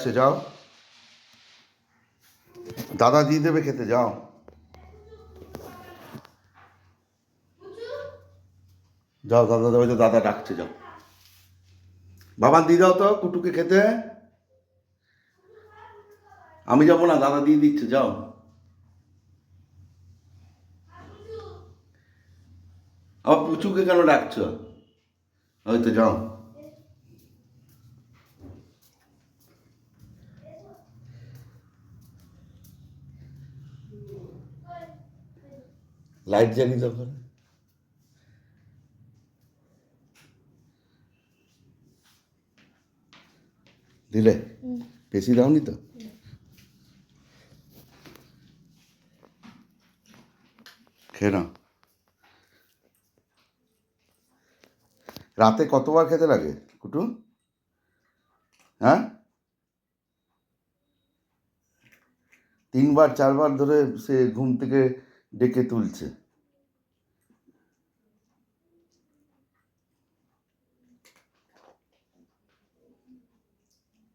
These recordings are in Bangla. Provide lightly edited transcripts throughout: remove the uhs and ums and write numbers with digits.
সে যাও, দাদা দিয়ে দেবে খেতে, যাও। যাও, দাদা দেবে, তো দাদা ডাকছে, যাও। বাবা দিয়ে দাও তো কুটুকে খেতে। আমি যাবো না, দাদা দিয়ে দিচ্ছে, যাও। আবার পুচুকে কেন ডাকছো? হয়তো যাও। লাইট জ্বালিয়ে দাও ঘরে। দিলে? বেশি দাওনি তো? খেয়ে নাও। রাতে কতবার খেতে লাগে কুটু? হ্যাঁ, 3বার 4বার ধরে সে ঘুম থেকে ডেকে তুলছে।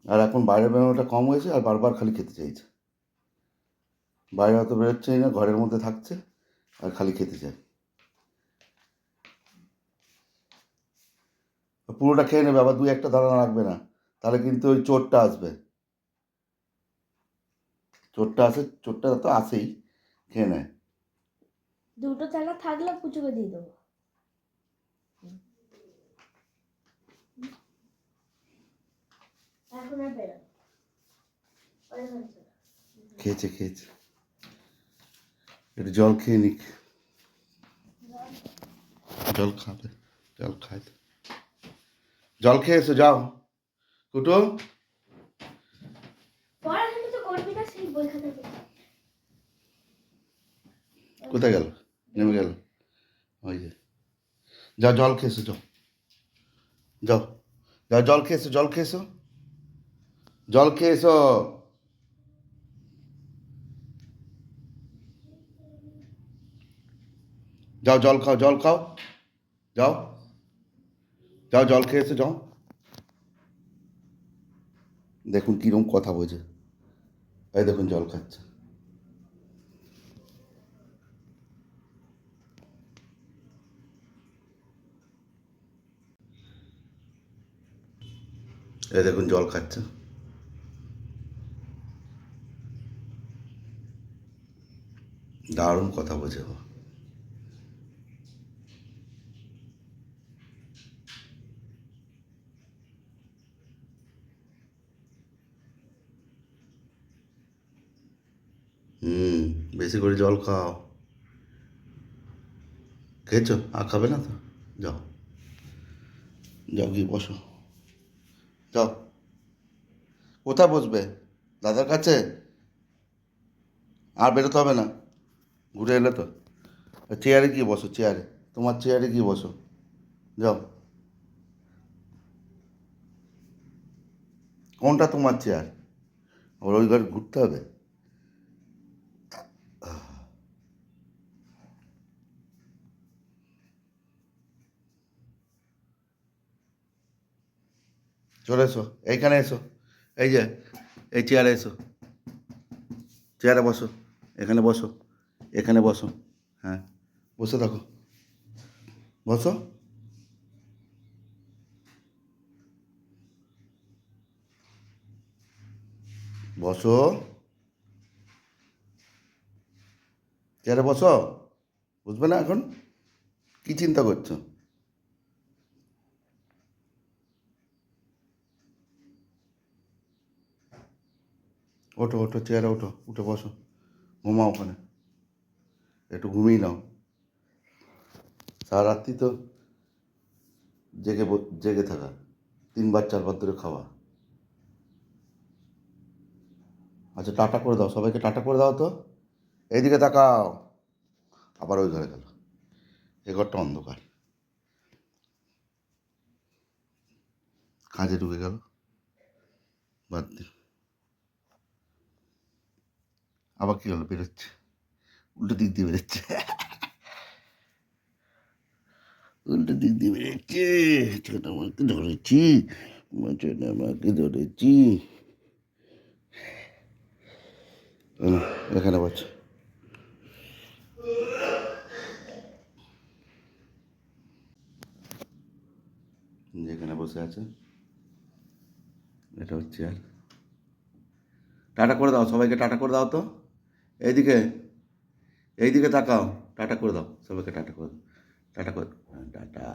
আর এখন বাইরে বেরোনোটা কম হয়েছে, আর বারবার খালি খেতে চাইছে। বাইরে অত বেরোচ্ছেই না, ঘরের মধ্যে থাকছে আর খালি খেতে চায়। পুরোটা খেয়ে নেবে, আবার 2-1টা দানা রাখবে না, তাহলে কিন্তু ওই চোটটা আসবে। চোটটা তো আসেই, খেয়ে নেয়। দুটো দানা থাকলে পুচুকে দিয়ে দেবো। এখন আর বেরো। খেয়েছে, একটু জল খেয়ে নিক। জল খাবে, জল খায় তো। জল খেয়ে এসো, যাও কুটু। পড়াশোনা তো করবি না, সেই বই খাতা। কোথায় গেল? নেমে গেল ওই যে। যাও, জল খেয়ে এসো, যাও। যাও, যাও, জল খেয়ে এসো, জল খেয়ে এসো, জল খেয়ে এসো। যাও, জল খাও, জল খাও, যাও। যাও, জল খেয়ে এসো, যাও। দেখুন কিরম কথা বোঝে। এই দেখুন জল খাচ্ছে। এই দেখুন জল খাচ্ছে। দারুণ কথা বোঝে ও। বেশি করে জল খাও। খেয়েছো? আর খাবে না তো? যাও, যাও গিয়ে বসো, যাও। কোথায় বসবে? দাদার কাছে? আর বেরোতে হবে না, ঘুরে এলে তো। চেয়ারে গিয়ে বসো, চেয়ারে, তোমার চেয়ারে গিয়ে বসো, যাও। কোনটা তোমার চেয়ার? আবার ওই ঘরে ঘুরতে হবে? চলে এসো, এইখানে এসো, এই যে, এই চেয়ারে এসো, চেয়ারে বসো, এখানে বসো, এখানে বসো। হ্যাঁ, বসে থাকো, বসো। বসো, চেয়ারে বসো। বুঝবে না এখন? কি চিন্তা করছো? ওঠো, ওঠো, চেয়ারে ওঠো, উঠে বসো, ঘুমাও ওখানে, একটু ঘুমিয়ে নাও। সারা রাত্রি তো জেগে থাকা, 3বার 4বার ধরে খাওয়া। আচ্ছা, টাটা করে দাও, সবাইকে টাটা করে দাও তো। এইদিকে তাকাও। আবার ওই ঘরে গেল, এ ঘরটা অন্ধকার, কাজে ঢুকে গেল, বাদ দিন। আবার কি হলো? বেরোচ্ছে, উল্টো দিক দিয়ে বেরোচ্ছে, উল্টো দিক দিয়ে বেরোচ্ছে। ছোট মাকে ধরেছি, ছোট মাকে ধরেছি। এই নাও, এখানে বসো। যেখানে বসে আছে এটা হচ্ছে আর টাটা করে দাও সবাইকে, টাটা করে দাও তো। এইদিকে, এইদিকে তাকাও, টাটা করে দাও সবাইকে, টাটা করে দাও, টাটা করে দাও। হ্যাঁ, টাটা।